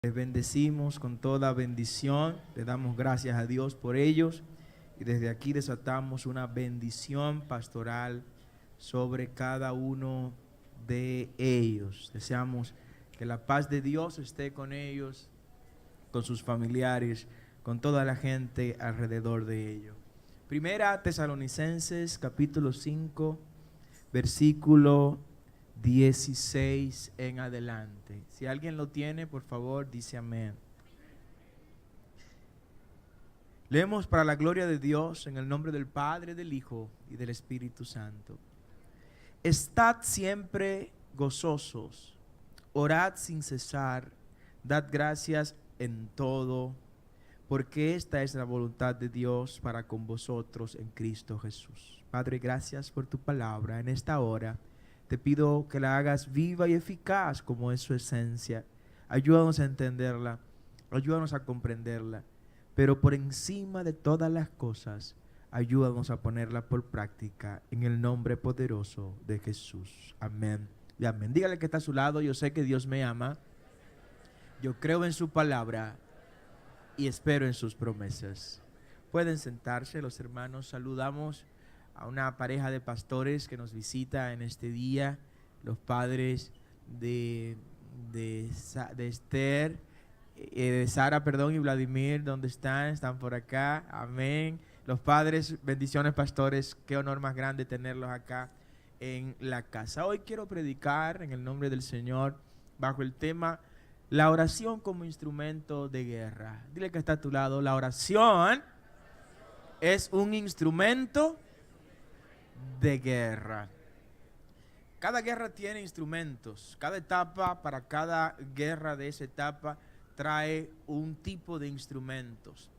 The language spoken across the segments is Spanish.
Les bendecimos con toda bendición, le damos gracias a Dios por ellos y desde aquí desatamos una bendición pastoral sobre cada uno de ellos. Deseamos que la paz de Dios esté con ellos, con sus familiares, con toda la gente alrededor de ellos. Primera Tesalonicenses capítulo 5, versículo 16 en adelante. Si alguien lo tiene, por favor, dice amén. Leemos para la gloria de Dios en el nombre del Padre, del Hijo y del Espíritu Santo. Estad siempre gozosos, orad sin cesar, dad gracias en todo, porque esta es la voluntad de Dios para con vosotros en Cristo Jesús. Padre, gracias por tu palabra en esta hora. Te pido que la hagas viva y eficaz como es su esencia. Ayúdanos a entenderla, ayúdanos a comprenderla, pero por encima de todas las cosas, ayúdanos a ponerla por práctica en el nombre poderoso de Jesús. Amén y amén. Dígale que está a su lado, yo sé que Dios me ama, yo creo en su palabra y espero en sus promesas. Pueden sentarse los hermanos, saludamos a una pareja de pastores que nos visita en este día, los padres de Esther, de Sara, perdón, y Vladimir. ¿Dónde están? Están por acá, amén. Los padres, bendiciones pastores, qué honor más grande tenerlos acá en la casa. Hoy quiero predicar en el nombre del Señor bajo el tema la oración como instrumento de guerra. Dile que está a tu lado, la oración es un instrumento de guerra. Cada guerra tiene instrumentos, cada etapa, para cada guerra de esa etapa trae un tipo de instrumentos.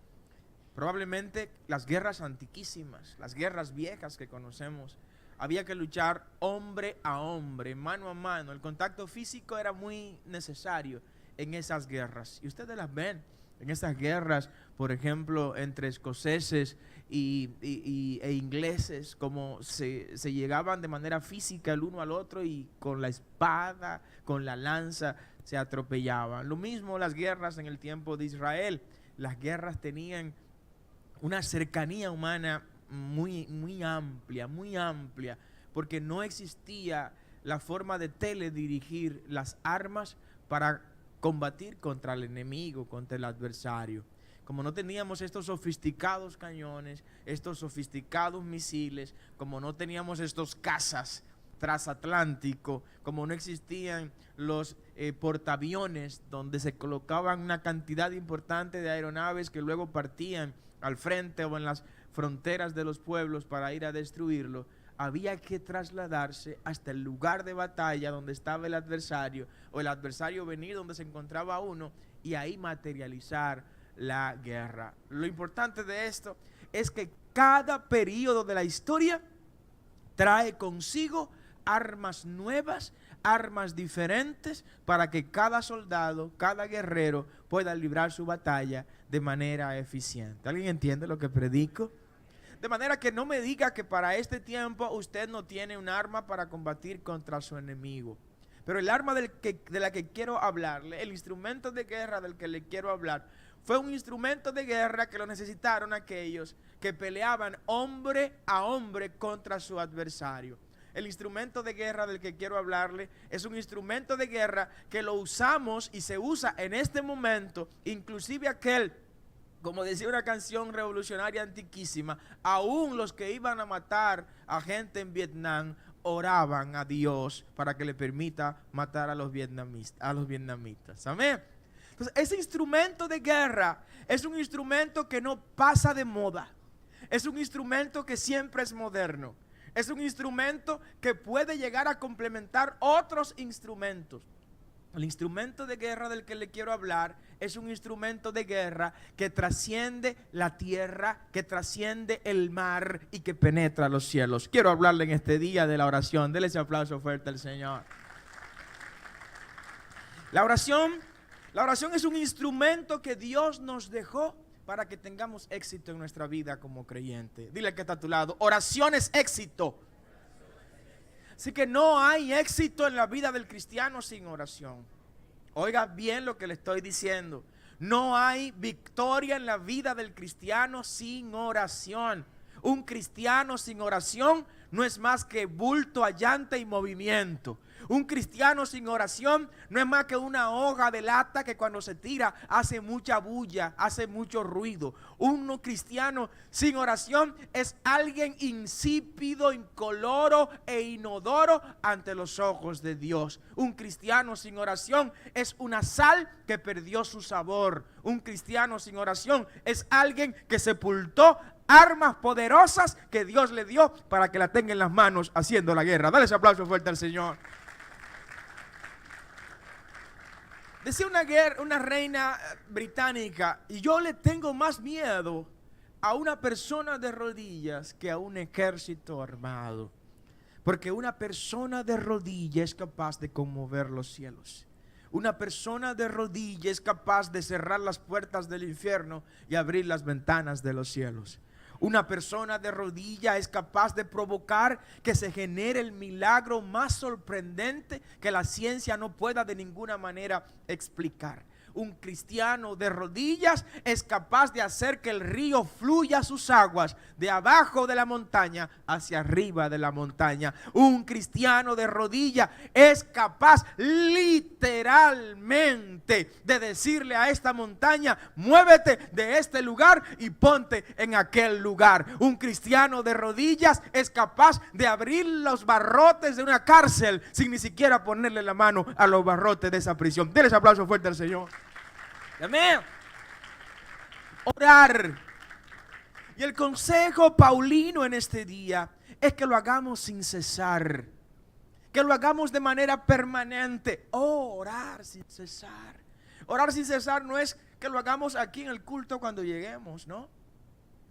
Probablemente las guerras antiquísimas, las guerras viejas que conocemos, había que luchar hombre a hombre, mano a mano. El contacto físico era muy necesario en esas guerras. Y ustedes las ven en esas guerras, por ejemplo, entre escoceses e ingleses, como se llegaban de manera física el uno al otro y con la espada, con la lanza, se atropellaban. Lo mismo las guerras en el tiempo de Israel. Las guerras tenían una cercanía humana muy amplia, porque no existía la forma de teledirigir las armas para combatir contra el enemigo, contra el adversario. Como no teníamos estos sofisticados cañones, estos sofisticados misiles, como no teníamos estos cazas transatlánticos, como no existían los portaaviones donde se colocaban una cantidad importante de aeronaves que luego partían al frente o en las fronteras de los pueblos para ir a destruirlo, había que trasladarse hasta el lugar de batalla donde estaba el adversario, o el adversario venir donde se encontraba uno, y ahí materializar la guerra. Lo importante de esto es que cada periodo de la historia trae consigo armas nuevas, armas diferentes, para que cada soldado, cada guerrero pueda librar su batalla de manera eficiente. ¿Alguien entiende lo que predico? De manera que no me diga que para este tiempo usted no tiene un arma para combatir contra su enemigo. Pero el arma de la que quiero hablarle, el instrumento de guerra del que le quiero hablar, fue un instrumento de guerra que lo necesitaron aquellos que peleaban hombre a hombre contra su adversario. El instrumento de guerra del que quiero hablarle es un instrumento de guerra que lo usamos y se usa en este momento, inclusive aquel, como decía una canción revolucionaria antiquísima, aún los que iban a matar a gente en Vietnam oraban a Dios para que le permita matar a los vietnamitas. Amén. Entonces, ese instrumento de guerra es un instrumento que no pasa de moda. Es un instrumento que siempre es moderno. Es un instrumento que puede llegar a complementar otros instrumentos. El instrumento de guerra del que le quiero hablar es un instrumento de guerra que trasciende la tierra, que trasciende el mar y que penetra los cielos. Quiero hablarle en este día de la oración. Dele ese aplauso fuerte al Señor. La oración es un instrumento que Dios nos dejó para que tengamos éxito en nuestra vida como creyente. Dile que está a tu lado, oración es éxito. Así que no hay éxito en la vida del cristiano sin oración. Oiga bien lo que le estoy diciendo. No hay victoria en la vida del cristiano sin oración. Un cristiano sin oración no es más que bulto, allante y movimiento. Un cristiano sin oración no es más que una hoja de lata que cuando se tira hace mucha bulla, hace mucho ruido. Un cristiano sin oración es alguien insípido, incoloro e inodoro ante los ojos de Dios. Un cristiano sin oración es una sal que perdió su sabor. Un cristiano sin oración es alguien que sepultó armas poderosas que Dios le dio para que la tenga en las manos haciendo la guerra. Dale ese aplauso fuerte al Señor. Decía una reina británica, y yo le tengo más miedo a una persona de rodillas que a un ejército armado. Porque una persona de rodillas es capaz de conmover los cielos. Una persona de rodillas es capaz de cerrar las puertas del infierno y abrir las ventanas de los cielos. Una persona de rodilla es capaz de provocar que se genere el milagro más sorprendente que la ciencia no pueda de ninguna manera explicar. Un cristiano de rodillas es capaz de hacer que el río fluya sus aguas de abajo de la montaña hacia arriba de la montaña. Un cristiano de rodillas es capaz literalmente de decirle a esta montaña: muévete de este lugar y ponte en aquel lugar. Un cristiano de rodillas es capaz de abrir los barrotes de una cárcel sin ni siquiera ponerle la mano a los barrotes de esa prisión. Denle ese aplauso fuerte al Señor. Amén. Orar. Y el consejo paulino en este día es que lo hagamos sin cesar, que lo hagamos de manera permanente. Orar sin cesar. Orar sin cesar no es que lo hagamos aquí en el culto cuando lleguemos, ¿no?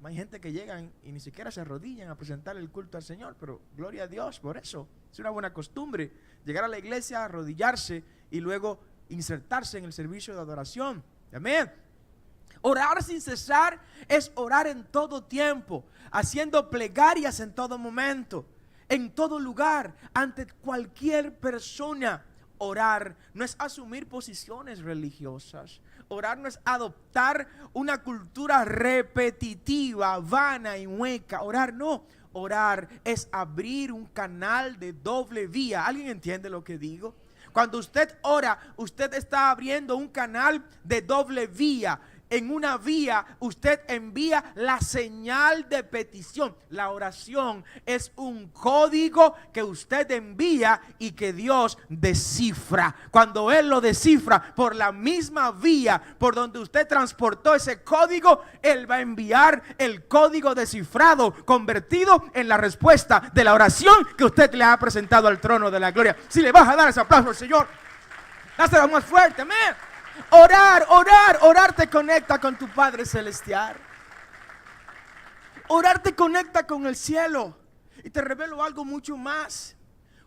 Hay gente que llegan y ni siquiera se arrodillan a presentar el culto al Señor, pero gloria a Dios por eso. Es una buena costumbre llegar a la iglesia, arrodillarse y luego insertarse en el servicio de adoración. Amén. Orar sin cesar es orar en todo tiempo, haciendo plegarias en todo momento, en todo lugar, ante cualquier persona. Orar no es asumir posiciones religiosas. Orar no es adoptar una cultura repetitiva, vana y hueca. Orar no. Orar es abrir un canal de doble vía. ¿Alguien entiende lo que digo? Cuando usted ora, usted está abriendo un canal de doble vía. En una vía usted envía la señal de petición. La oración es un código que usted envía y que Dios descifra. Cuando Él lo descifra por la misma vía por donde usted transportó ese código, Él va a enviar el código descifrado, convertido en la respuesta de la oración que usted le ha presentado al trono de la gloria. Si le vas a dar ese aplauso al Señor, dáselo más fuerte, amén. Orar te conecta con tu Padre Celestial. Orar te conecta con el cielo. Y te revelo algo mucho más.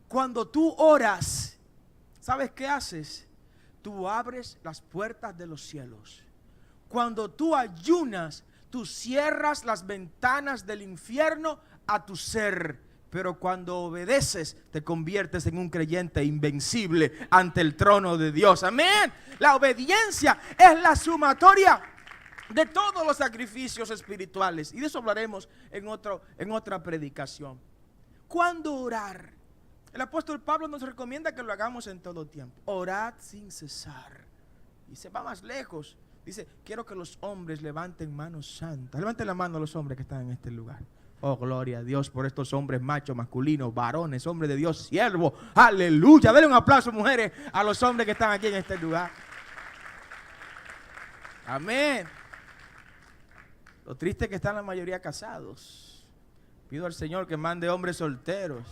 Cuando tú oras, ¿sabes qué haces? Tú abres las puertas de los cielos. Cuando tú ayunas, tú cierras las ventanas del infierno a tu ser. Pero cuando obedeces, te conviertes en un creyente invencible ante el trono de Dios. Amén. La obediencia es la sumatoria de todos los sacrificios espirituales. Y de eso hablaremos en otra predicación. ¿Cuándo orar? El apóstol Pablo nos recomienda que lo hagamos en todo tiempo. Orad sin cesar. Y se va más lejos. Dice, quiero que los hombres levanten manos santas. Levanten la mano a los hombres que están en este lugar. Oh, gloria a Dios por estos hombres machos, masculinos, varones, hombres de Dios, siervos. Aleluya. Denle un aplauso, mujeres, a los hombres que están aquí en este lugar. Amén. Lo triste es que están la mayoría casados. Pido al Señor que mande hombres solteros.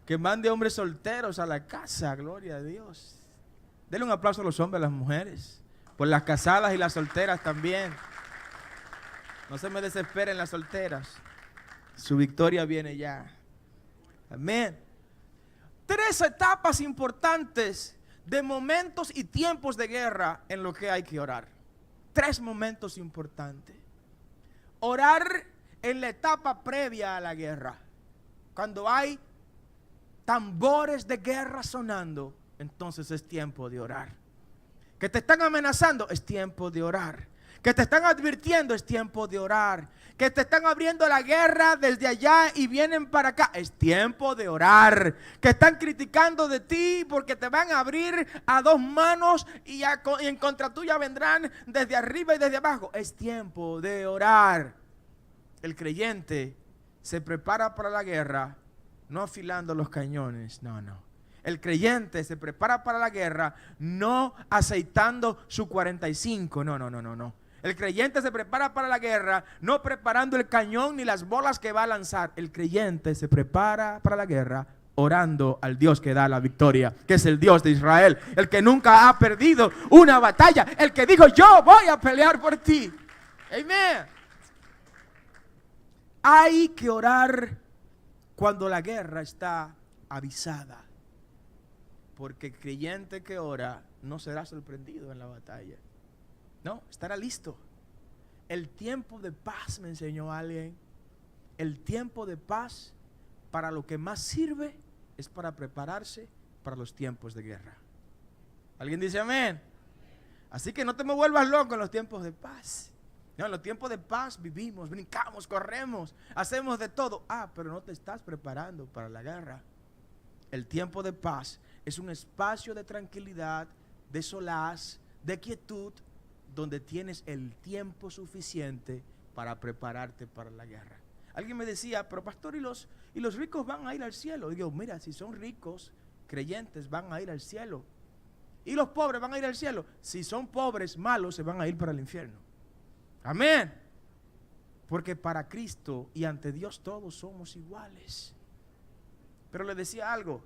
Que mande hombres solteros a la casa. Gloria a Dios. Denle un aplauso a los hombres, a las mujeres. Por las casadas y las solteras también. No se me desesperen las solteras. Su victoria viene ya. Amén. 3 etapas importantes de momentos y tiempos de guerra en lo que hay que orar. 3 momentos importantes. Orar en la etapa previa a la guerra. Cuando hay tambores de guerra sonando, entonces es tiempo de orar. Que te están amenazando, es tiempo de orar. Que te están advirtiendo, es tiempo de orar. Que te están abriendo la guerra desde allá y vienen para acá, es tiempo de orar. Que están criticando de ti porque te van a abrir a dos manos y en contra tuya vendrán desde arriba y desde abajo, es tiempo de orar. El creyente se prepara para la guerra no afilando los cañones, no. El creyente se prepara para la guerra no aceitando su 45, no. El creyente se prepara para la guerra no preparando el cañón ni las bolas que va a lanzar. El creyente se prepara para la guerra orando al Dios que da la victoria, que es el Dios de Israel, el que nunca ha perdido una batalla, el que dijo: yo voy a pelear por ti. Amén. Hay que orar cuando la guerra está avisada, porque el creyente que ora no será sorprendido en la batalla. No, estará listo. El tiempo de paz, me enseñó alguien, el tiempo de paz para lo que más sirve es para prepararse para los tiempos de guerra. ¿Alguien dice amén? Así que no te me vuelvas loco en los tiempos de paz. No, en los tiempos de paz vivimos, brincamos, corremos, hacemos de todo. Pero no te estás preparando para la guerra. El tiempo de paz es un espacio de tranquilidad, de solaz, de quietud, donde tienes el tiempo suficiente para prepararte para la guerra. Alguien me decía: pero pastor, ¿y los ricos van a ir al cielo? Y digo: mira, si son ricos, creyentes, van a ir al cielo. ¿Y los pobres van a ir al cielo? Si son pobres, malos, se van a ir para el infierno. Amén. Porque para Cristo y ante Dios todos somos iguales. Pero le decía algo: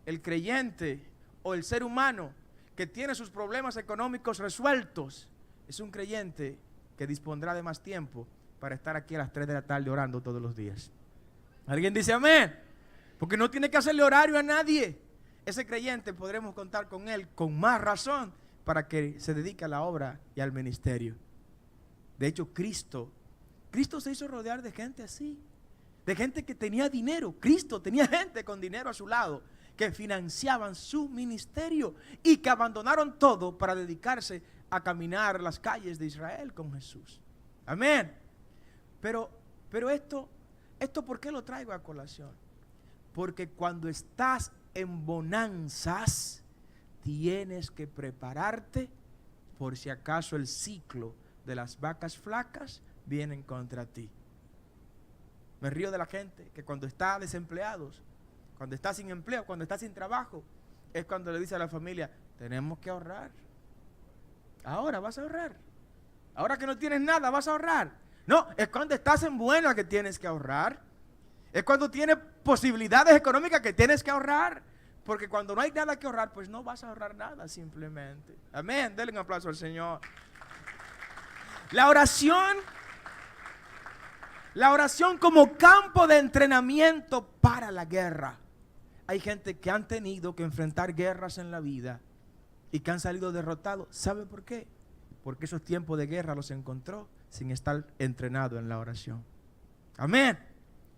el creyente o el ser humano que tiene sus problemas económicos resueltos es un creyente que dispondrá de más tiempo para estar aquí a las 3 de la tarde orando todos los días. ¿Alguien dice amén? Porque no tiene que hacerle horario a nadie. Ese creyente podremos contar con él con más razón para que se dedique a la obra y al ministerio. De hecho, Cristo se hizo rodear de gente así, de gente que tenía dinero. Cristo tenía gente con dinero a su lado que financiaban su ministerio y que abandonaron todo para dedicarse a caminar las calles de Israel con Jesús. Amén. Pero esto ¿por qué lo traigo a colación? Porque cuando estás en bonanzas, tienes que prepararte por si acaso el ciclo de las vacas flacas vienen contra ti. Me río de la gente que cuando está desempleados, cuando está sin empleo, cuando está sin trabajo, es cuando le dice a la familia: tenemos que ahorrar. Ahora vas a ahorrar. Ahora que no tienes nada, vas a ahorrar. No, es cuando estás en buena que tienes que ahorrar. Es cuando tienes posibilidades económicas que tienes que ahorrar. Porque cuando no hay nada que ahorrar, pues no vas a ahorrar nada simplemente. Amén. Denle un aplauso al Señor. La oración como campo de entrenamiento para la guerra. Hay gente que han tenido que enfrentar guerras en la vida y que han salido derrotados. ¿Sabe por qué? Porque esos tiempos de guerra los encontró sin estar entrenado en la oración. Amén.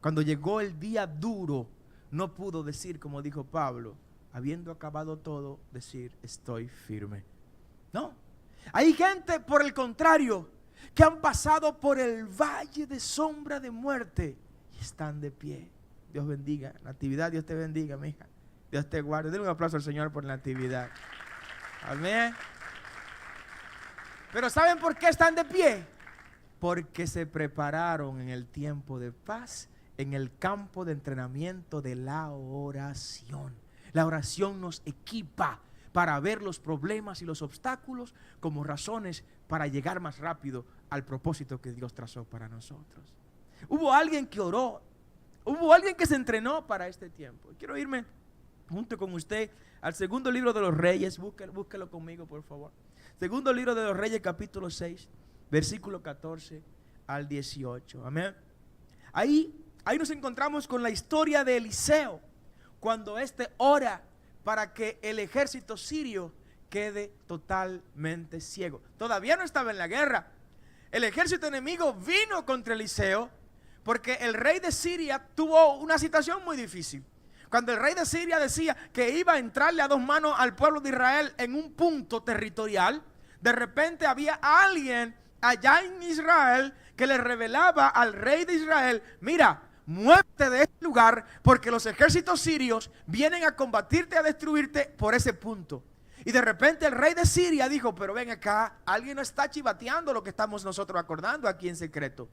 Cuando llegó el día duro, no pudo decir, como dijo Pablo, habiendo acabado todo, decir: estoy firme. No. Hay gente, por el contrario, que han pasado por el valle de sombra de muerte y están de pie. Dios bendiga. Natividad, Dios te bendiga, mija. Dios te guarde. Denle un aplauso al Señor por Natividad. Amén. Pero ¿saben por qué están de pie? Porque se prepararon en el tiempo de paz, en el campo de entrenamiento de la oración. La oración nos equipa para ver los problemas y los obstáculos como razones para llegar más rápido al propósito que Dios trazó para nosotros. Hubo alguien que oró, hubo alguien que se entrenó para este tiempo. Quiero irme junto con usted al segundo libro de los Reyes. Búsquelo conmigo, por favor. Segundo libro de los Reyes, capítulo 6, versículo 14 al 18. Amén. Ahí nos encontramos con la historia de Eliseo, cuando éste ora para que el ejército sirio quede totalmente ciego. Todavía no estaba en la guerra. El ejército enemigo vino contra Eliseo porque el rey de Siria tuvo una situación muy difícil. Cuando el rey de Siria decía que iba a entrarle a dos manos al pueblo de Israel en un punto territorial, de repente había alguien allá en Israel que le revelaba al rey de Israel: mira, muévete de este lugar porque los ejércitos sirios vienen a combatirte, a destruirte por ese punto. Y de repente el rey de Siria dijo: pero ven acá, alguien no está chivateando lo que estamos nosotros acordando aquí en secreto.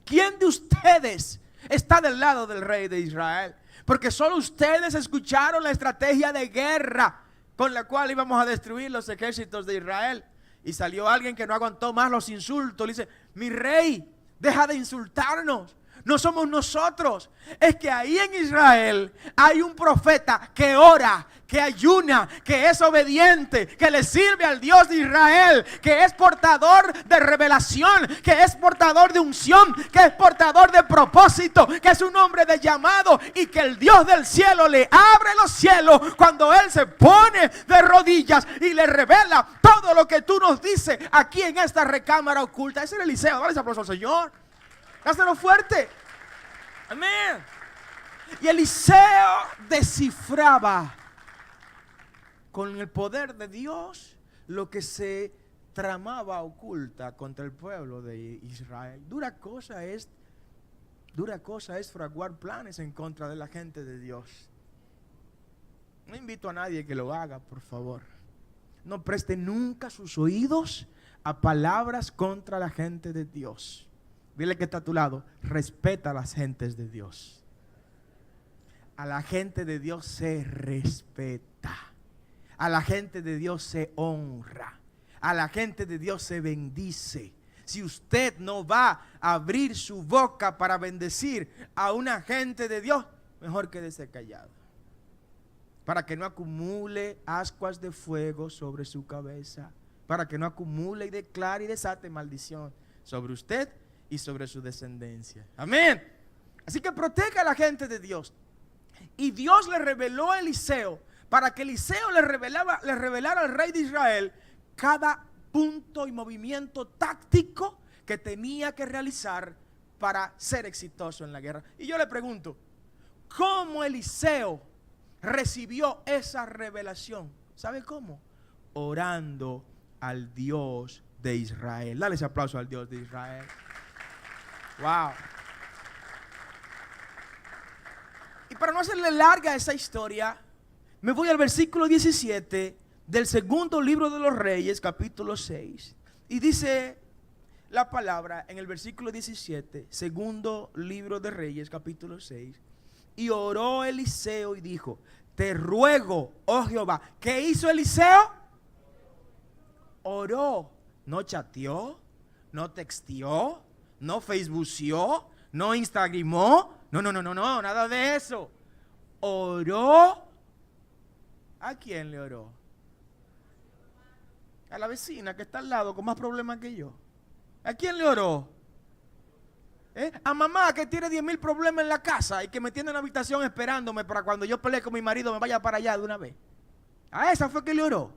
¿Quién de ustedes está del lado del rey de Israel? Porque solo ustedes escucharon la estrategia de guerra con la cual íbamos a destruir los ejércitos de Israel. Y salió alguien que no aguantó más los insultos. Le dice: mi rey, deja de insultarnos. No somos nosotros. Es que ahí en Israel hay un profeta que ora, que ayuna, que es obediente, que le sirve al Dios de Israel, que es portador de revelación, que es portador de unción, que es portador de propósito, que es un hombre de llamado, y que el Dios del cielo le abre los cielos cuando él se pone de rodillas y le revela todo lo que tú nos dices aquí en esta recámara oculta. Ese es Eliseo. Dale ese aplauso al Señor. Dáselo fuerte. Amén. Y Eliseo descifraba con el poder de Dios lo que se tramaba oculta contra el pueblo de Israel. Dura cosa es fraguar planes en contra de la gente de Dios. No invito a nadie que lo haga, por favor. No preste nunca sus oídos a palabras contra la gente de Dios. Dile que está a tu lado: respeta a las gentes de Dios. A la gente de Dios se respeta. A la gente de Dios se honra. A la gente de Dios se bendice. Si usted no va a abrir su boca para bendecir a una gente de Dios, mejor quédese callado, para que no acumule ascuas de fuego sobre su cabeza, para que no acumule y declare y desate maldición sobre usted y sobre su descendencia. Amén. Así que proteja a la gente de Dios. Y Dios le reveló a Eliseo, para que Eliseo le revelara al rey de Israel cada punto y movimiento táctico que tenía que realizar para ser exitoso en la guerra. Y yo le pregunto: ¿cómo Eliseo recibió esa revelación? ¿Sabe cómo? Orando al Dios de Israel. Dale ese aplauso al Dios de Israel. Wow. Y para no hacerle larga esa historia, me voy al versículo 17 del segundo libro de los Reyes, capítulo 6. Y dice la palabra en el versículo 17, segundo libro de Reyes, capítulo 6. Y oró Eliseo y dijo: te ruego, oh Jehová. ¿Qué hizo Eliseo? Oró. No chateó, no texteó, no facebookeó, no instagramó. No, nada de eso. Oró. ¿A quién le oró? A la vecina que está al lado con más problemas que yo. ¿A quién le oró? A mamá que tiene 10,000 problemas en la casa y que me tiene en la habitación esperándome para cuando yo pelee con mi marido me vaya para allá de una vez. A esa fue que le oró.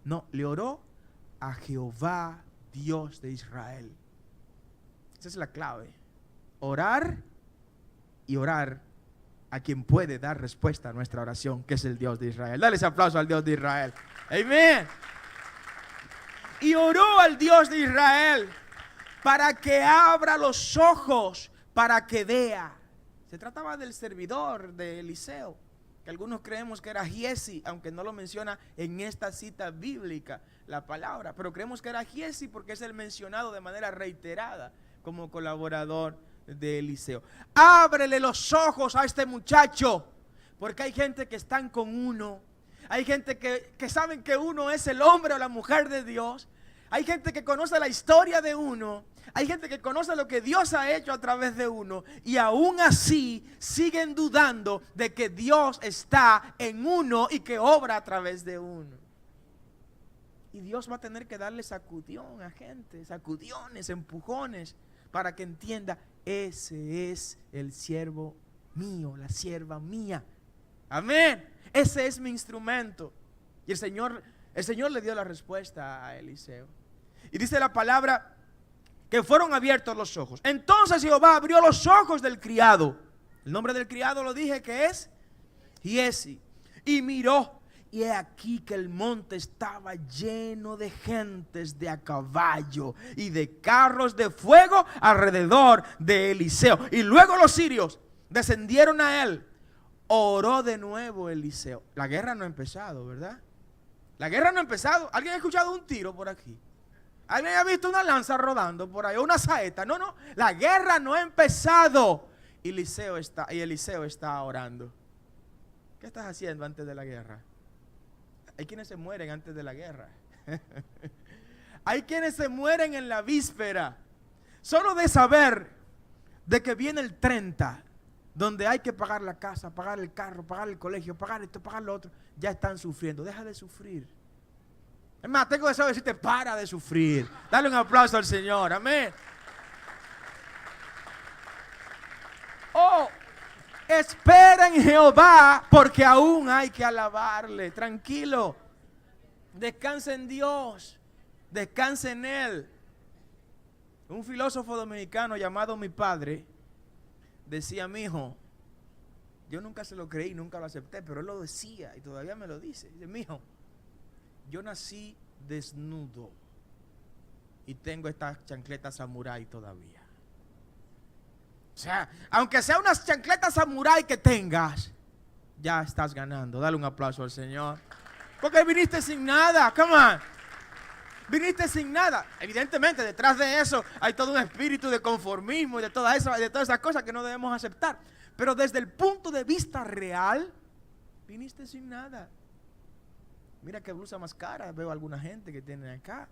No, le oró a Jehová, Dios de Israel. Esa es la clave. Orar y orar a quien puede dar respuesta a nuestra oración, que es el Dios de Israel. Dale ese aplauso al Dios de Israel. Amén. Y oró al Dios de Israel para que abra los ojos, para que vea. Se trataba del servidor de Eliseo, que algunos creemos que era Giesi, aunque no lo menciona en esta cita bíblica la palabra, pero creemos que era Giesi porque es el mencionado de manera reiterada como colaborador de Eliseo. Ábrele los ojos a este muchacho, porque hay gente que están con uno. Hay gente que saben que uno es el hombre o la mujer de Dios. Hay gente que conoce la historia de uno. Hay gente que conoce lo que Dios ha hecho a través de uno. Y aún así siguen dudando de que Dios está en uno y que obra a través de uno. Y Dios va a tener que darle sacudión a gente, sacudiones, empujones, para que entienda: ese es el siervo mío, la sierva mía. Amén. Ese es mi instrumento. Y el Señor le dio la respuesta a Eliseo. Y dice la palabra que fueron abiertos los ojos. Entonces Jehová abrió los ojos del criado. El nombre del criado lo dije que es Giezi. Y miró, y he aquí que el monte estaba lleno de gentes de a caballo y de carros de fuego alrededor de Eliseo. Y luego los sirios descendieron a él. Oró de nuevo Eliseo. La guerra no ha empezado, ¿verdad? La guerra no ha empezado. ¿Alguien ha escuchado un tiro por aquí? ¿Alguien ha visto una lanza rodando por ahí? Una saeta. No, no. La guerra no ha empezado. Y Eliseo está orando. ¿Qué estás haciendo antes de la guerra? Hay quienes se mueren antes de la guerra. Hay quienes se mueren en la víspera. Solo de saber de que viene el 30, donde hay que pagar la casa, pagar el carro, pagar el colegio, pagar esto, pagar lo otro, ya están sufriendo. Deja de sufrir. Es más, tengo deseo de decirte, para de sufrir. Dale un aplauso al Señor. Amén. Oh, espera en Jehová, porque aún hay que alabarle. Tranquilo. Descansa en Dios. Descansa en Él. Un filósofo dominicano llamado mi padre decía: mi hijo, yo nunca se lo creí, nunca lo acepté, pero él lo decía y todavía me lo dice. Dice: mi hijo, yo nací desnudo y tengo estas chancletas samurái todavía. O sea, aunque sea unas chancletas samurái que tengas, ya estás ganando. Dale un aplauso al Señor. Porque viniste sin nada. Come on. Viniste sin nada. Evidentemente, detrás de eso hay todo un espíritu de conformismo y de todas esas cosas que no debemos aceptar. Pero desde el punto de vista real, viniste sin nada. Mira qué blusa más cara. Veo a alguna gente que tienen acá.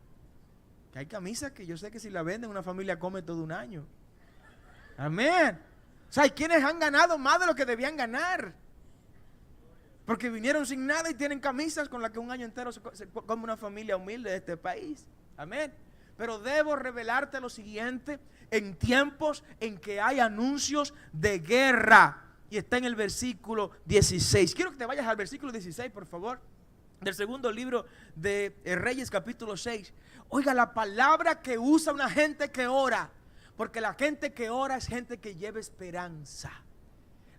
Que hay camisas que yo sé que si la venden una familia come todo un año. Amén. O sea, hay quienes han ganado más de lo que debían ganar. Porque vinieron sin nada y tienen camisas con las que un año entero se come una familia humilde de este país. Amén. Pero debo revelarte lo siguiente: en tiempos en que hay anuncios de guerra. Y está en el versículo 16. Quiero que te vayas al versículo 16, por favor. Del segundo libro de Reyes, capítulo 6. Oiga la palabra que usa una gente que ora. Porque la gente que ora es gente que lleva esperanza.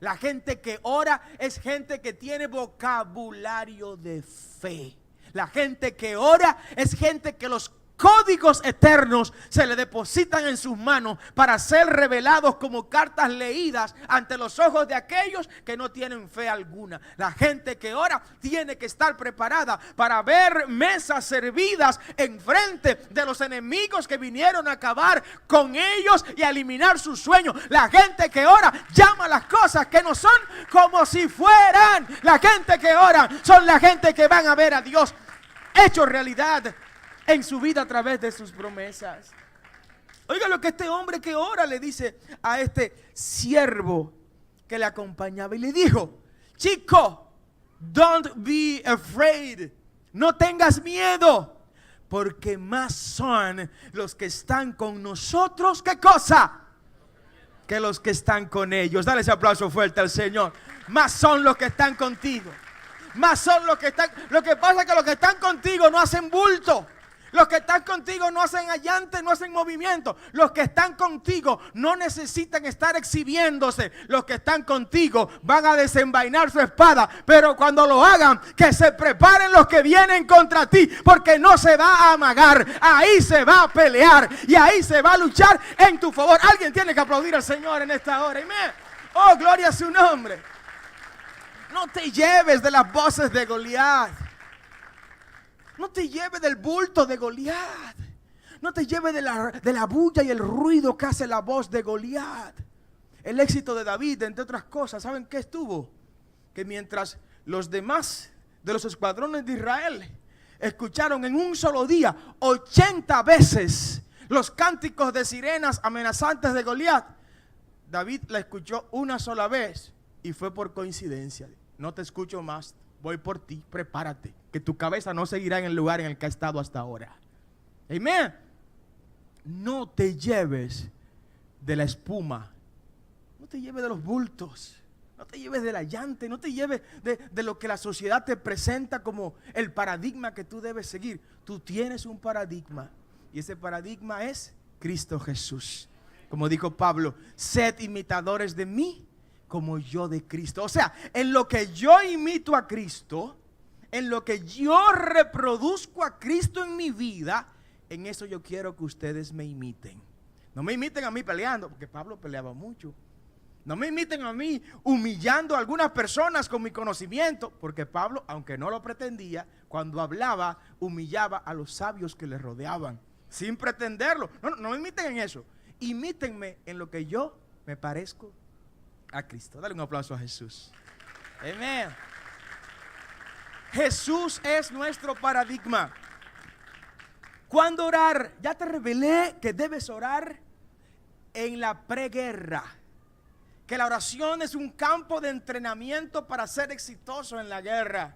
La gente que ora es gente que tiene vocabulario de fe. La gente que ora es gente que los códigos eternos se le depositan en sus manos para ser revelados como cartas leídas ante los ojos de aquellos que no tienen fe alguna. La gente que ora tiene que estar preparada para ver mesas servidas enfrente de los enemigos que vinieron a acabar con ellos y a eliminar sus sueños. La gente que ora llama las cosas que no son como si fueran. La gente que ora son la gente que van a ver a Dios hecho realidad en su vida a través de sus promesas. Oiga lo que este hombre que ora le dice a este siervo que le acompañaba, y le dijo: chico, don't be afraid, no tengas miedo, porque más son los que están con nosotros, ¿qué cosa? Que los que están con ellos. Dale ese aplauso fuerte al Señor. Más son los que están contigo. Más son los que están. Lo que pasa es que los que están contigo no hacen bulto. Los que están contigo no hacen allante, no hacen movimiento. Los que están contigo no necesitan estar exhibiéndose. Los que están contigo van a desenvainar su espada. Pero cuando lo hagan, que se preparen los que vienen contra ti. Porque no se va a amagar. Ahí se va a pelear. Y ahí se va a luchar en tu favor. Alguien tiene que aplaudir al Señor en esta hora. Amén. Oh, gloria a su nombre. No te lleves de las voces de Goliat. No te lleves del bulto de Goliat. No te lleves de la bulla y el ruido que hace la voz de Goliat. El éxito de David, entre otras cosas, ¿saben qué estuvo? Que mientras los demás de los escuadrones de Israel escucharon en un solo día 80 veces los cánticos de sirenas amenazantes de Goliat, David la escuchó una sola vez y fue por coincidencia. No te escucho más. Voy por ti, prepárate, que tu cabeza no seguirá en el lugar en el que ha estado hasta ahora. Amén. No te lleves de la espuma, no te lleves de los bultos, no te lleves de la llante, no te lleves de lo que la sociedad te presenta como el paradigma que tú debes seguir. Tú tienes un paradigma y ese paradigma es Cristo Jesús. Como dijo Pablo: sed imitadores de mí, como yo de Cristo. O sea, en lo que yo imito a Cristo, en lo que yo reproduzco a Cristo en mi vida, en eso yo quiero que ustedes me imiten. No me imiten a mí peleando, porque Pablo peleaba mucho. No me imiten a mí humillando a algunas personas con mi conocimiento, porque Pablo, aunque no lo pretendía, cuando hablaba, humillaba a los sabios que le rodeaban, sin pretenderlo. No me imiten en eso. Imítenme en lo que yo me parezco a Cristo. Dale un aplauso a Jesús. Amén. Jesús es nuestro paradigma. ¿Cuándo orar? Ya te revelé que debes orar en la preguerra. Que la oración es un campo de entrenamiento para ser exitoso en la guerra.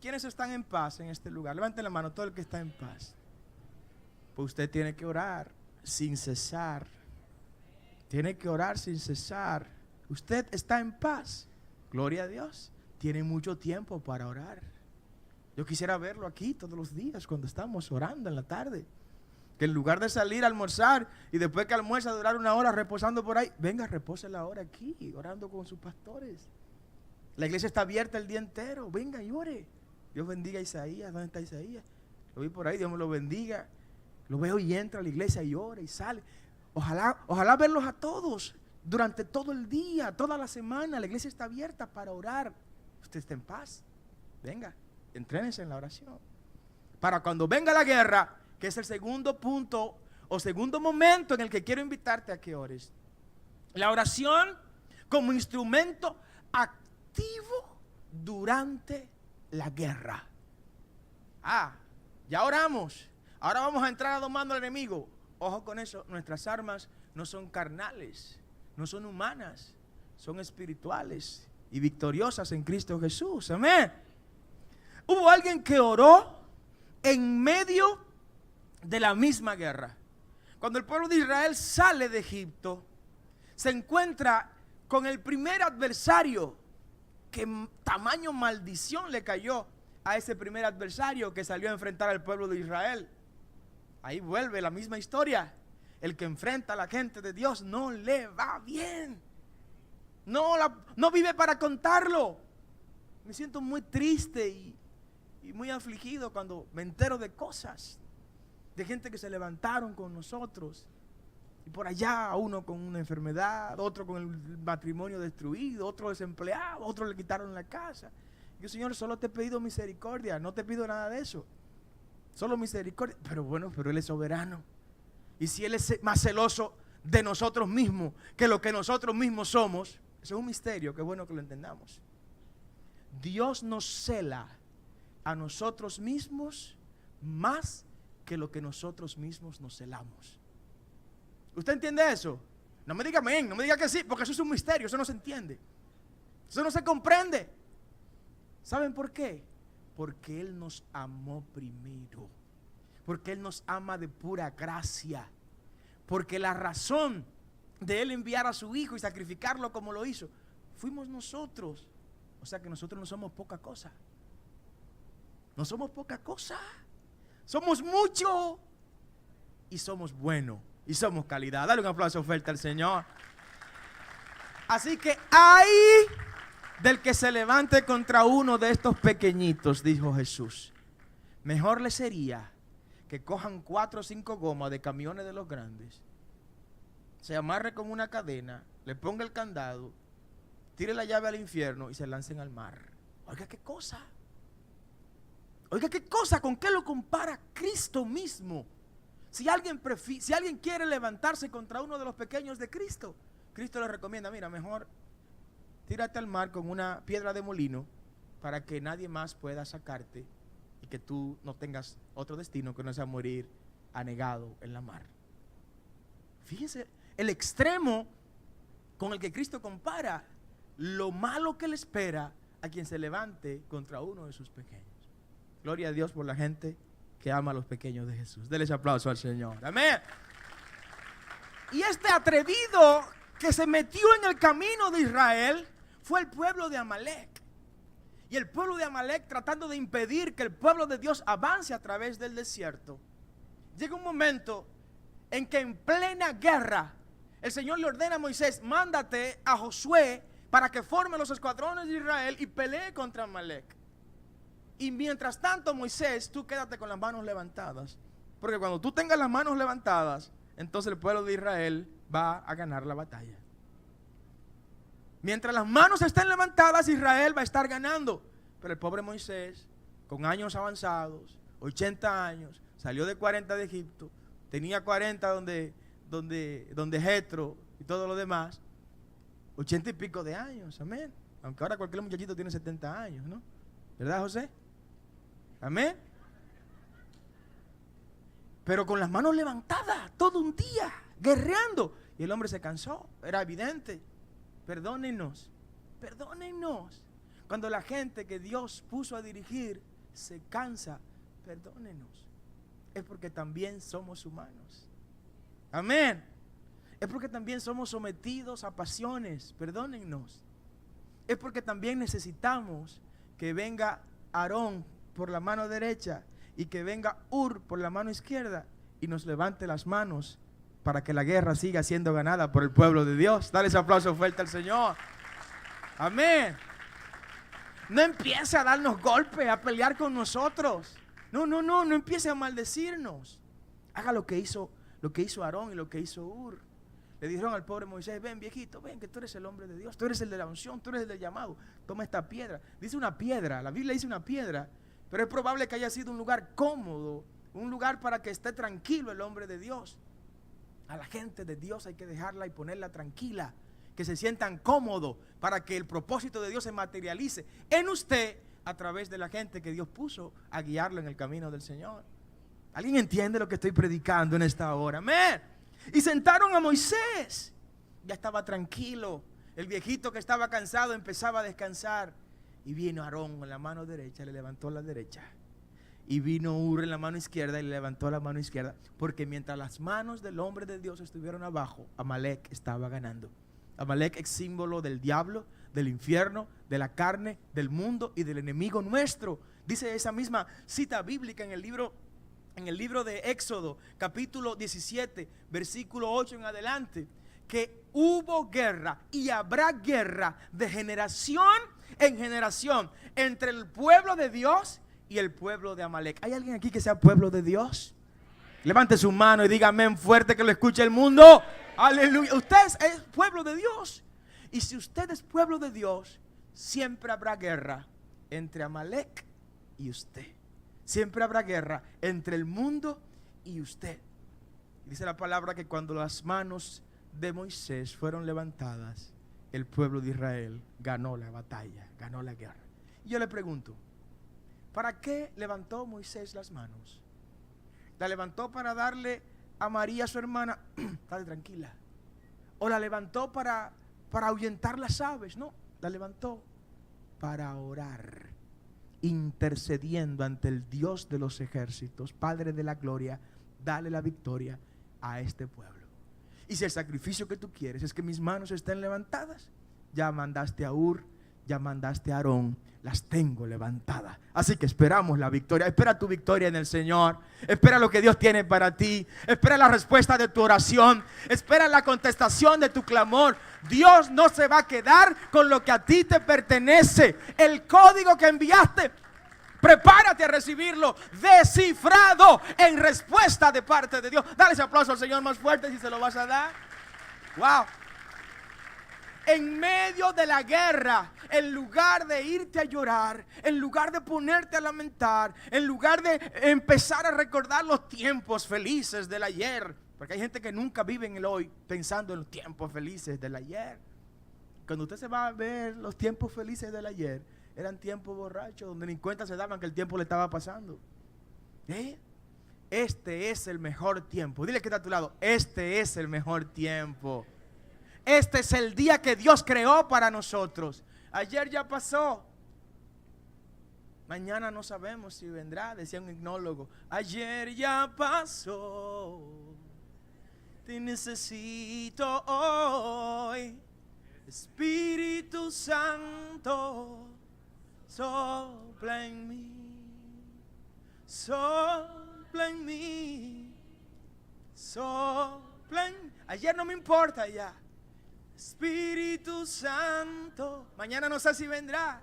¿Quiénes están en paz en este lugar? Levanten la mano, todo el que está en paz. Pues usted tiene que orar sin cesar. Tiene que orar sin cesar. Usted está en paz. Gloria a Dios. Tiene mucho tiempo para orar. Yo quisiera verlo aquí todos los días cuando estamos orando en la tarde. Que en lugar de salir a almorzar y después que almuerza durar una hora reposando por ahí, venga, repose la hora aquí, orando con sus pastores. La iglesia está abierta el día entero. Venga y ore. Dios bendiga a Isaías. ¿Dónde está Isaías? Lo vi por ahí, Dios me lo bendiga. Lo veo y entra a la iglesia y ora y sale. Ojalá verlos a todos durante todo el día, toda la semana. La iglesia está abierta para orar. Usted está en paz. Venga, entrénese en la oración. Para cuando venga la guerra, que es el segundo punto o segundo momento en el que quiero invitarte a que ores. La oración como instrumento activo durante la guerra. Ya oramos. Ahora vamos a entrar a domando al enemigo. Ojo con eso, nuestras armas no son carnales, no son humanas, son espirituales y victoriosas en Cristo Jesús. Amén. Hubo alguien que oró en medio de la misma guerra. Cuando el pueblo de Israel sale de Egipto, se encuentra con el primer adversario. Que tamaño maldición le cayó a ese primer adversario que salió a enfrentar al pueblo de Israel. Ahí vuelve la misma historia. El que enfrenta a la gente de Dios no le va bien. No vive para contarlo. Me siento muy triste y muy afligido cuando me entero de cosas. De gente que se levantaron con nosotros. Y por allá uno con una enfermedad, otro con el matrimonio destruido, otro desempleado, otro le quitaron la casa. Yo, Señor, solo te he pedido misericordia, no te pido nada de eso. Solo misericordia. Pero bueno, pero Él es soberano. Y si Él es más celoso de nosotros mismos que lo que nosotros mismos somos, eso es un misterio, qué bueno que lo entendamos. Dios nos cela a nosotros mismos más que lo que nosotros mismos nos celamos. ¿Usted entiende eso? No me diga amén, no me diga que sí, porque eso es un misterio, eso no se entiende. Eso no se comprende. ¿Saben por qué? Porque Él nos amó primero. Porque Él nos ama de pura gracia. Porque la razón de Él enviar a su Hijo y sacrificarlo como lo hizo, fuimos nosotros. O sea que nosotros no somos poca cosa. No somos poca cosa. Somos mucho. Y somos buenos. Y somos calidad. Dale un aplauso fuerte al Señor. Así que ahí del que se levante contra uno de estos pequeñitos, dijo Jesús, mejor le sería que cojan 4 o 5 gomas de camiones de los grandes, se amarre con una cadena, le ponga el candado, tire la llave al infierno y se lancen al mar. Oiga qué cosa. Oiga qué cosa, ¿con qué lo compara Cristo mismo? Si alguien quiere levantarse contra uno de los pequeños de Cristo, Cristo le recomienda, mira, mejor tírate al mar con una piedra de molino para que nadie más pueda sacarte y que tú no tengas otro destino que no sea morir anegado en la mar. Fíjense el extremo con el que Cristo compara lo malo que le espera a quien se levante contra uno de sus pequeños. Gloria a Dios por la gente que ama a los pequeños de Jesús. Denle ese aplauso al Señor. Amén. Y este atrevido que se metió en el camino de Israel fue el pueblo de Amalek. Y el pueblo de Amalek, tratando de impedir que el pueblo de Dios avance a través del desierto, llega un momento en que en plena guerra el Señor le ordena a Moisés, mándate a Josué para que forme los escuadrones de Israel y pelee contra Amalek. Y mientras tanto, Moisés, tú quédate con las manos levantadas, porque cuando tú tengas las manos levantadas, entonces el pueblo de Israel va a ganar la batalla. Mientras las manos estén levantadas, Israel va a estar ganando. Pero el pobre Moisés, con años avanzados, 80 años, salió de 40 de Egipto, tenía 40 donde Jetro y todo lo demás, 80 y pico de años, amén. Aunque ahora cualquier muchachito tiene 70 años, ¿no? ¿Verdad, José? Amén. Pero con las manos levantadas, todo un día, guerreando. Y el hombre se cansó, era evidente. Perdónennos, perdónennos. Cuando la gente que Dios puso a dirigir se cansa, perdónennos. Es porque también somos humanos. Amén. Es porque también somos sometidos a pasiones, perdónennos. Es porque también necesitamos que venga Aarón por la mano derecha y que venga Ur por la mano izquierda y nos levante las manos para que la guerra siga siendo ganada por el pueblo de Dios. Dale ese aplauso fuerte al Señor. Amén. No empiece a darnos golpes, a pelear con nosotros. No empiece a maldecirnos. Haga lo que hizo Aarón y lo que hizo Ur. Le dijeron al pobre Moisés: ven, viejito, ven, que tú eres el hombre de Dios, tú eres el de la unción, tú eres el del llamado. Toma esta piedra. Dice una piedra, la Biblia dice una piedra, pero es probable que haya sido un lugar cómodo, un lugar para que esté tranquilo el hombre de Dios. A la gente de Dios hay que dejarla y ponerla tranquila, que se sientan cómodos para que el propósito de Dios se materialice en usted a través de la gente que Dios puso a guiarlo en el camino del Señor. ¿Alguien entiende lo que estoy predicando en esta hora? Amén. Y sentaron a Moisés. Ya estaba tranquilo. El viejito que estaba cansado empezaba a descansar. Y vino Aarón en la mano derecha, le levantó la derecha. Y vino Ur en la mano izquierda y le levantó la mano izquierda. Porque mientras las manos del hombre de Dios estuvieron abajo, Amalek estaba ganando. Amalek es símbolo del diablo, del infierno, de la carne, del mundo y del enemigo nuestro. Dice esa misma cita bíblica en el libro de Éxodo, capítulo 17, versículo 8 en adelante, que hubo guerra y habrá guerra de generación en generación entre el pueblo de Dios y el pueblo de Amalek. ¿Hay alguien aquí que sea pueblo de Dios? Levante su mano y diga amén fuerte, que lo escuche el mundo. Aleluya. Usted es pueblo de Dios. Y si usted es pueblo de Dios, siempre habrá guerra entre Amalek y usted. Siempre habrá guerra entre el mundo y usted. Dice la palabra que cuando las manos de Moisés fueron levantadas, el pueblo de Israel ganó la batalla, ganó la guerra. Y yo le pregunto, ¿para qué levantó Moisés las manos? ¿La levantó para darle a María, su hermana, dale tranquila? ¿O la levantó para ahuyentar las aves? No, la levantó para orar, intercediendo ante el Dios de los ejércitos, Padre de la gloria, dale la victoria a este pueblo. Y si el sacrificio que tú quieres es que mis manos estén levantadas, ya mandaste a Ur, ya mandaste a Aarón, las tengo levantadas. Así que esperamos la victoria. Espera tu victoria en el Señor. Espera lo que Dios tiene para ti. Espera la respuesta de tu oración. Espera la contestación de tu clamor. Dios no se va a quedar con lo que a ti te pertenece. El código que enviaste, prepárate a recibirlo descifrado en respuesta de parte de Dios. Dale ese aplauso al Señor más fuerte si se lo vas a dar. Wow. En medio de la guerra, en lugar de irte a llorar, en lugar de ponerte a lamentar, en lugar de empezar a recordar los tiempos felices del ayer, porque hay gente que nunca vive en el hoy pensando en los tiempos felices del ayer. Cuando usted se va a ver los tiempos felices del ayer, eran tiempos borrachos donde ni cuenta se daban que el tiempo le estaba pasando. Este es el mejor tiempo. Dile que está a tu lado, este es el mejor tiempo. Este es el día que Dios creó para nosotros. Ayer ya pasó. Mañana no sabemos si vendrá, decía un hipnólogo. Ayer ya pasó. Te necesito hoy. Espíritu Santo, sopla en mí. Sopla en mí. Sopla en mí. Ayer no me importa ya. Espíritu Santo. Mañana no sé si vendrá.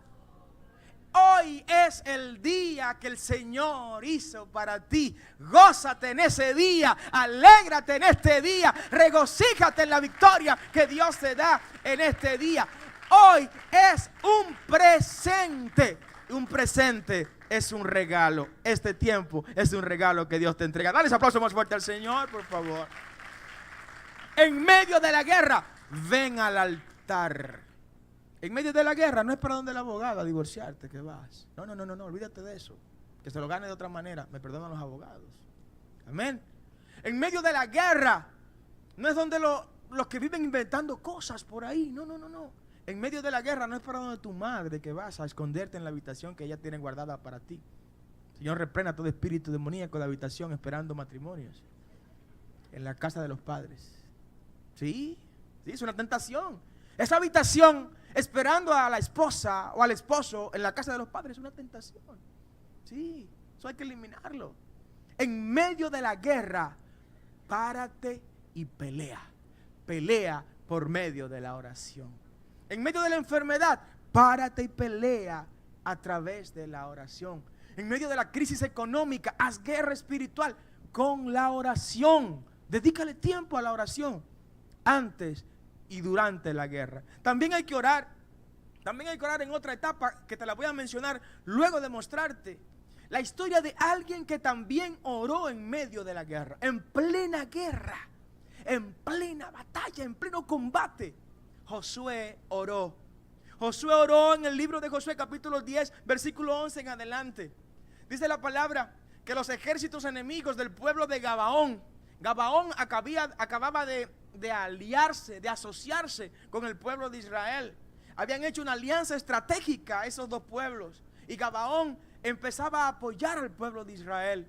Hoy es el día que el Señor hizo para ti. Gózate en ese día, alégrate en este día, regocíjate en la victoria que Dios te da en este día. Hoy es un presente. Un presente es un regalo. Este tiempo es un regalo que Dios te entrega. Dale ese aplauso más fuerte al Señor, por favor. En medio de la guerra, ven al altar. En medio de la guerra no es para donde el abogado a divorciarte que vas. No, olvídate de eso. Que se lo gane de otra manera. Me perdonan los abogados. Amén. En medio de la guerra no es donde los que viven inventando cosas por ahí. No. En medio de la guerra no es para donde tu madre que vas a esconderte en la habitación que ella tiene guardada para ti. Señor, reprenda todo espíritu demoníaco de habitación esperando matrimonios en la casa de los padres. Sí, es una tentación. Esa habitación esperando a la esposa o al esposo en la casa de los padres es una tentación. Sí, eso hay que eliminarlo. En medio de la guerra, párate y pelea. Pelea por medio de la oración. En medio de la enfermedad, párate y pelea a través de la oración. En medio de la crisis económica, haz guerra espiritual con la oración. Dedícale tiempo a la oración antes y durante la guerra. También hay que orar. También hay que orar en otra etapa que te la voy a mencionar luego de mostrarte la historia de alguien que también oró en medio de la guerra, en plena guerra, en plena batalla, en pleno combate. Josué oró. Josué oró en el libro de Josué capítulo 10, versículo 11 en adelante. Dice la palabra que los ejércitos enemigos del pueblo de Gabaón acababa de aliarse, de asociarse con el pueblo de Israel. Habían hecho una alianza estratégica esos dos pueblos. Y Gabaón empezaba a apoyar al pueblo de Israel.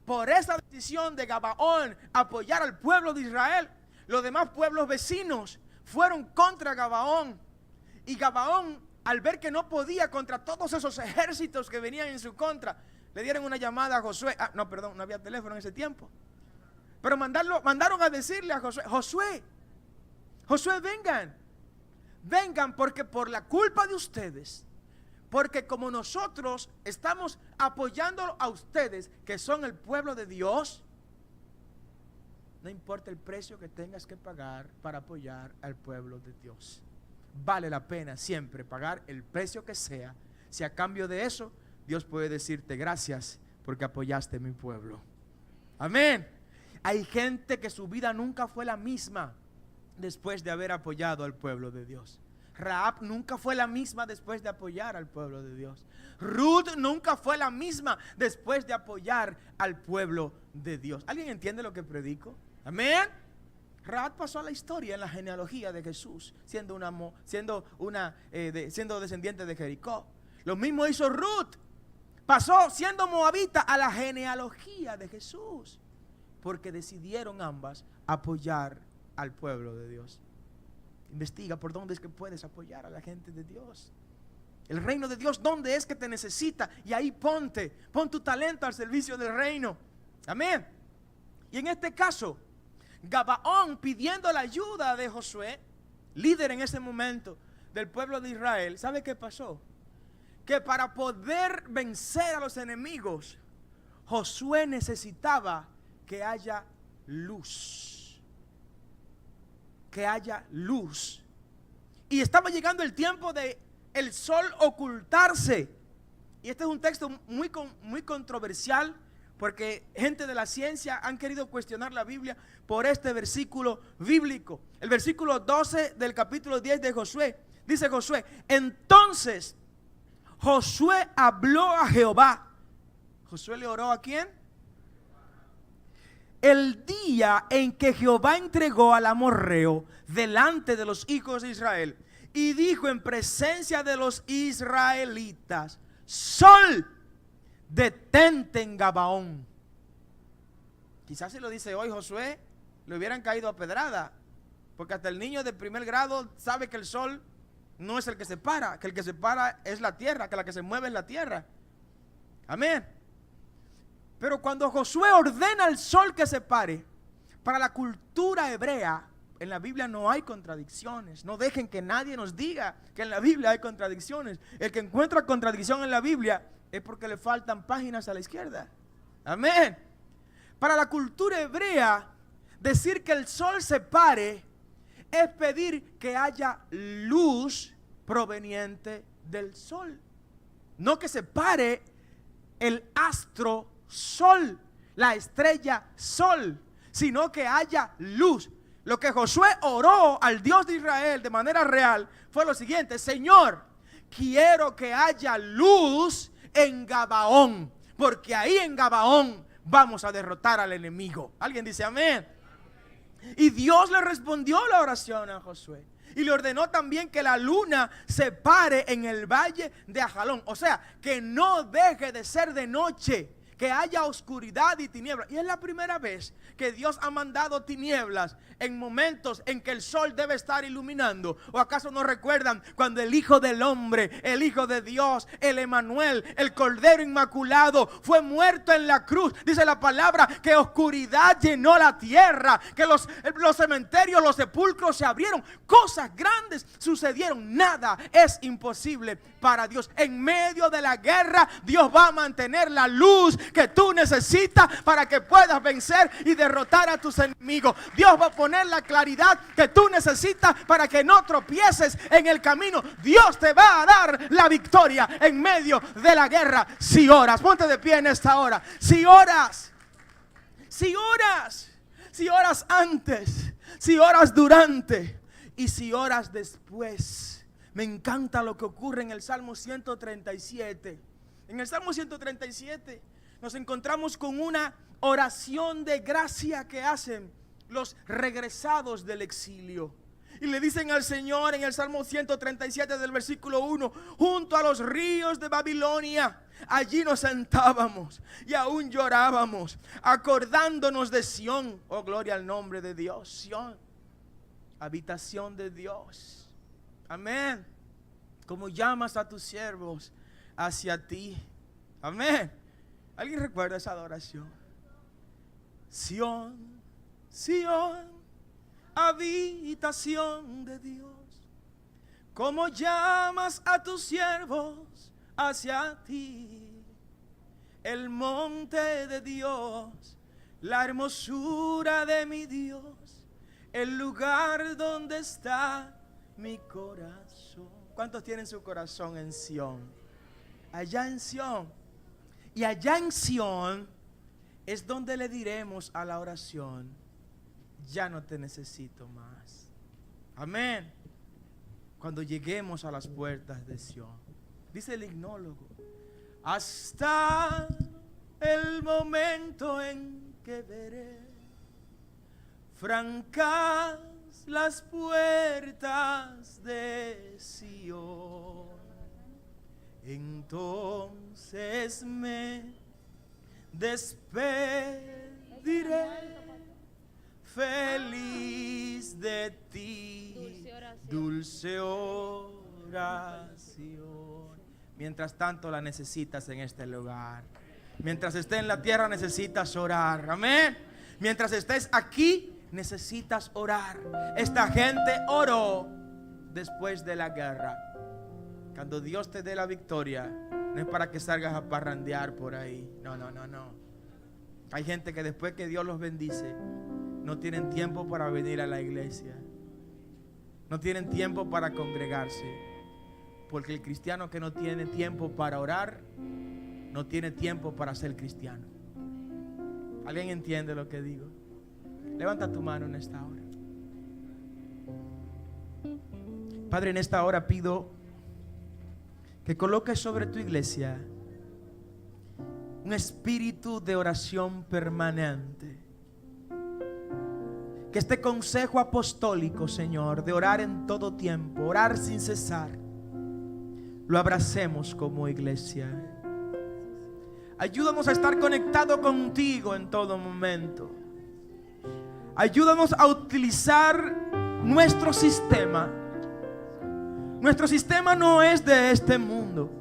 Por esa decisión de Gabaón apoyar al pueblo de Israel, los demás pueblos vecinos fueron contra Gabaón. Y Gabaón, al ver que no podía contra todos esos ejércitos que venían en su contra, le dieron una llamada a Josué. No había teléfono en ese tiempo. Pero mandaron a decirle a Josué, vengan porque por la culpa de ustedes, porque como nosotros estamos apoyando a ustedes, que son el pueblo de Dios, no importa el precio que tengas que pagar para apoyar al pueblo de Dios. Vale la pena siempre pagar el precio que sea, si a cambio de eso Dios puede decirte gracias porque apoyaste a mi pueblo. Amén. Hay gente que su vida nunca fue la misma después de haber apoyado al pueblo de Dios. Rahab nunca fue la misma después de apoyar al pueblo de Dios. Ruth nunca fue la misma después de apoyar al pueblo de Dios. ¿Alguien entiende lo que predico? Amén. Rahab pasó a la historia en la genealogía de Jesús, siendo descendiente de Jericó. Lo mismo hizo Ruth. Pasó siendo moabita a la genealogía de Jesús, porque decidieron ambas apoyar al pueblo de Dios. Investiga por dónde es que puedes apoyar a la gente de Dios. El reino de Dios, dónde es que te necesita, y ahí pon tu talento al servicio del reino. Amén. Y en este caso, Gabaón, pidiendo la ayuda de Josué, líder en ese momento del pueblo de Israel, ¿sabe qué pasó? Que para poder vencer a los enemigos, Josué necesitaba que haya luz. Que haya luz. Y estaba llegando el tiempo de el sol ocultarse. Y este es un texto muy controversial, porque gente de la ciencia han querido cuestionar la Biblia por este versículo bíblico. El versículo 12 del capítulo 10 de Josué. Dice Josué: entonces Josué habló a Jehová. ¿Josué le oró a quién? El día en que Jehová entregó al amorreo delante de los hijos de Israel, y dijo en presencia de los israelitas: sol, detente en Gabaón. Quizás si lo dice hoy Josué, le hubieran caído a pedrada, porque hasta el niño de primer grado sabe que el sol no es el que se para, que el que se para es la tierra, que la que se mueve es la tierra. Amén. Pero cuando Josué ordena al sol que se pare, para la cultura hebrea, En la Biblia no hay contradicciones. No dejen que nadie nos diga que en la Biblia hay contradicciones. El que encuentra contradicción en la Biblia es porque le faltan páginas a la izquierda. Amén. Para la cultura hebrea, decir que el sol se pare es pedir que haya luz proveniente del sol. No que se pare el astro sol, la estrella sol, sino que haya luz. Lo que Josué oró al Dios de Israel de manera real fue lo siguiente: Señor, quiero que haya luz en Gabaón, porque ahí en Gabaón vamos a derrotar al enemigo. ¿Alguien dice amén? Y Dios le respondió la oración a Josué y le ordenó también que la luna se pare en el valle de Ajalón. O sea, que no deje de ser de noche, que haya oscuridad y tinieblas. Y es la primera vez que Dios ha mandado tinieblas en momentos en que el sol debe estar iluminando. ¿O acaso no recuerdan cuando el Hijo del Hombre, el Hijo de Dios, el Emanuel, el Cordero Inmaculado, fue muerto en la cruz? Dice la palabra que oscuridad llenó la tierra, que los cementerios, los sepulcros se abrieron, cosas grandes sucedieron. Nada es imposible para Dios. En medio de la guerra, Dios va a mantener la luz que tú necesitas para que puedas vencer y derrotar a tus enemigos. Dios va a poner la claridad que tú necesitas para que no tropieces en el camino. Dios te va a dar la victoria en medio de la guerra si oras. Ponte de pie en esta hora. Si oras antes, si oras durante y si oras después. Me encanta lo que ocurre en el Salmo 137. En el Salmo 137 nos encontramos con una oración de gracia que hacen los regresados del exilio. Y le dicen al Señor en el Salmo 137 del versículo 1: junto a los ríos de Babilonia, allí nos sentábamos y aún llorábamos, acordándonos de Sión. Oh, gloria al nombre de Dios. Sión, habitación de Dios. Amén. Como llamas a tus siervos hacia ti. Amén. ¿Alguien recuerda esa adoración? Sión, Sión, habitación de Dios. Como llamas a tus siervos hacia ti. El monte de Dios, la hermosura de mi Dios, el lugar donde está mi corazón. ¿Cuántos tienen su corazón en Sión? Allá en Sión. Y allá en Sión es donde le diremos a la oración: ya no te necesito más. Amén. Cuando lleguemos a las puertas de Sión, dice el himnólogo: hasta el momento en que veré francas las puertas de Sión, entonces me despediré feliz de ti, dulce oración. Mientras tanto la necesitas en este lugar. Mientras estés en la tierra necesitas orar. Amén. Mientras estés aquí necesitas orar. Esta gente oró después de la guerra. Cuando Dios te dé la victoria, no es para que salgas a parrandear por ahí. No. Hay gente que después que Dios los bendice, no tienen tiempo para venir a la iglesia. No tienen tiempo para congregarse. Porque el cristiano que no tiene tiempo para orar, no tiene tiempo para ser cristiano. ¿Alguien entiende lo que digo? Levanta tu mano en esta hora. Padre, en esta hora pido que coloques sobre tu iglesia un espíritu de oración permanente. Que este consejo apostólico, Señor, de orar en todo tiempo, orar sin cesar, lo abracemos como iglesia. Ayúdanos a estar conectados contigo en todo momento. Ayúdanos a utilizar nuestro sistema. Nuestro sistema no es de este mundo.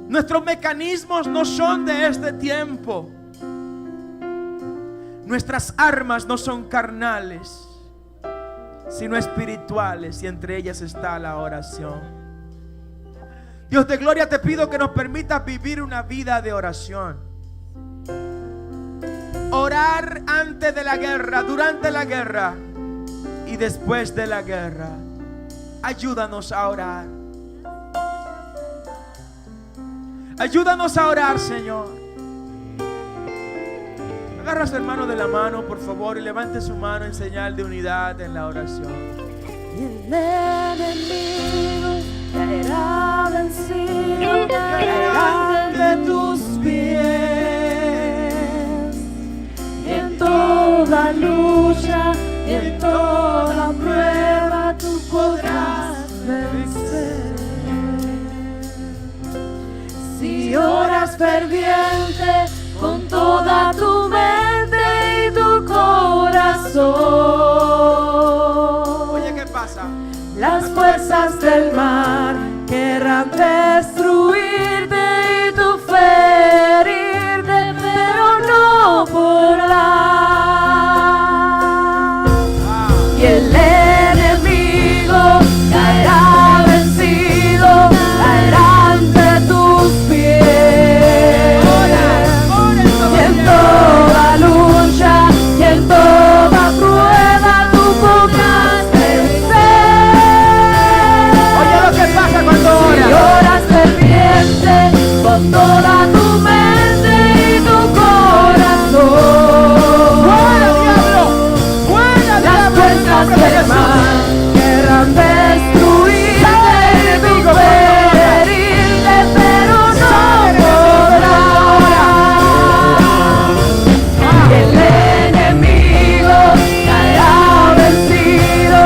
Nuestros mecanismos no son de este tiempo. Nuestras armas no son carnales, sino espirituales, y entre ellas está la oración. Dios de gloria, te pido que nos permitas vivir una vida de oración. Orar antes de la guerra, durante la guerra y después de la guerra. Ayúdanos a orar. Ayúdanos a orar, Señor. Agarra a su hermano de la mano, por favor, y levante su mano en señal de unidad en la oración. Y el enemigo caerá vencido, caerá ante tus pies. Y en toda lucha, y en toda prueba, tú podrás vencer. Si oras ferviente con toda tu mente y tu corazón, Oye, ¿qué pasa? las fuerzas del mar querrán destruirte y tú ferirte, pero no podrás. Y el enemigo caerá vencido, caerá ante tus pies. Y en toda lucha y en toda prueba tú podrás vencer. Oye, lo que pasa cuando Si oras. oras ferviente con toda tu mente y tu corazón, ¡Fuera, diablo! ¡Fuera, las diablo! fuerzas del mar querrán destruirte y tú ferirte, pero no podrás. Y el enemigo caerá vencido,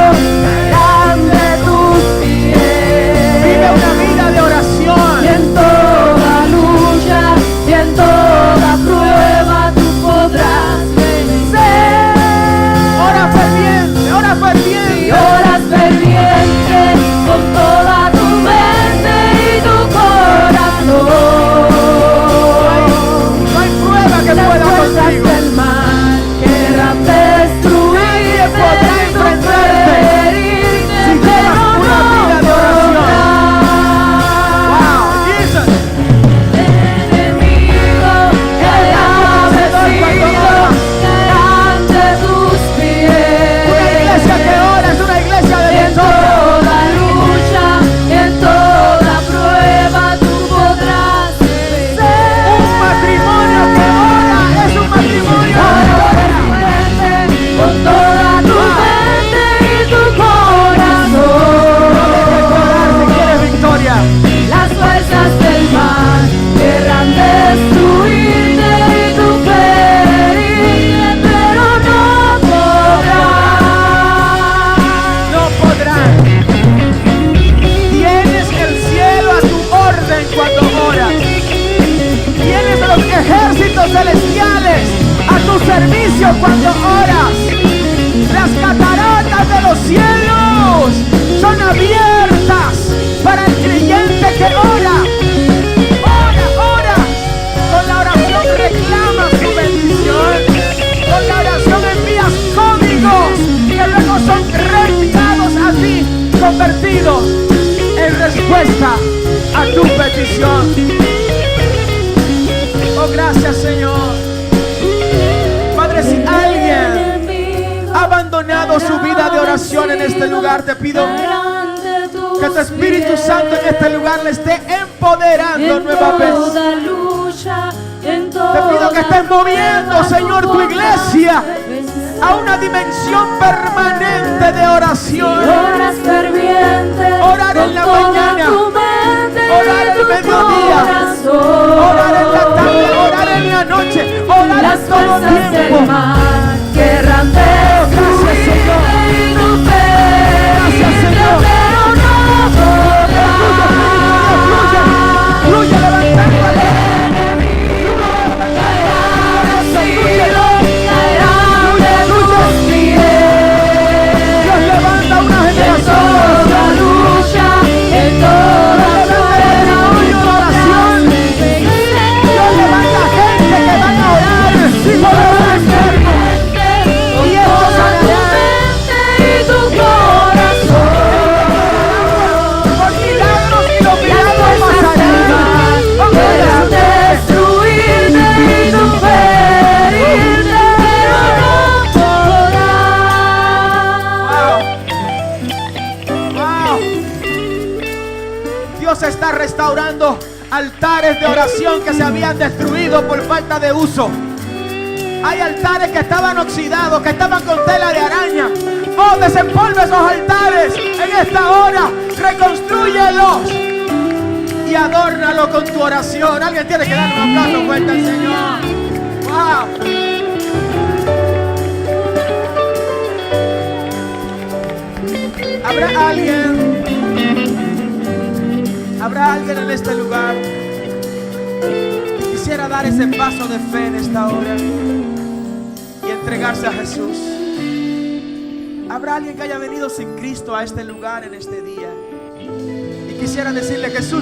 caerá ante tus pies. Vive una vida de oración. Y en toda lucha y en toda prueba tú podrás vencer. Ora ferviente, ora Si ferviente. oras ferviente con toda tu mente y tu corazón, No hay prueba que las pueda fuerzas contigo. del mar querrán destruirte podrá y tú enfrentarte ferirte, si pero llevas una vida de no oración. podrás. Wow, Jesus. Enemigo caerá vencido, caerá ante tus pies. Una iglesia que ora es una iglesia de Y en victoria. toda lucha y en toda prueba tú podrás vencer. Un matrimonio que ora es un matrimonio de Ora victoria. fuerte con toda tu mente y tu corazón. Orar si quieres victoria. Las fuerzas del mar querrán destruirte y tú ferirte, pero no podrás. No podrán. Tienes el cielo a tu orden cuando oras. Tienes los ejércitos celestiales a tu servicio cuando oras. Las cataratas de los cielos son abiertas para el creyente que ora. Ora, ora. Con la oración reclamas tu bendición. Con la oración envías códigos que luego son reenviados a ti, convertidos en respuesta a tu petición. Oh, gracias, Señor. Padre, si alguien ha abandonado su vida de oración en este lugar, te pido que tu Espíritu Santo en este lugar le esté empoderando nuevamente. Te pido que estés moviendo, Señor, tu iglesia a una dimensión permanente de oración. Orar en la mañana, orar en el mediodía, orar en la tarde, orar en la noche, orar Las en todo fuerzas del tiempo. mar querrán Gracias, Señor. destruirte y tú ferirte, Señor. pero no podrás. Fluye levantando el Dios levanta una generación. Dios levanta gente que van a orar. Sí, podemos. altares de oración que se habían destruido por falta de uso. Hay altares que estaban oxidados, que estaban con tela de araña. Oh, desempolva esos altares en esta hora. Reconstrúyelos y adórnalo con tu oración. Alguien tiene que dar un aplauso fuerte al Señor. Wow. ¿Habrá alguien en este lugar que quisiera dar ese paso de fe en esta hora y entregarse a Jesús? ¿Habrá alguien que haya venido sin Cristo a este lugar en este día y quisiera decirle: Jesús,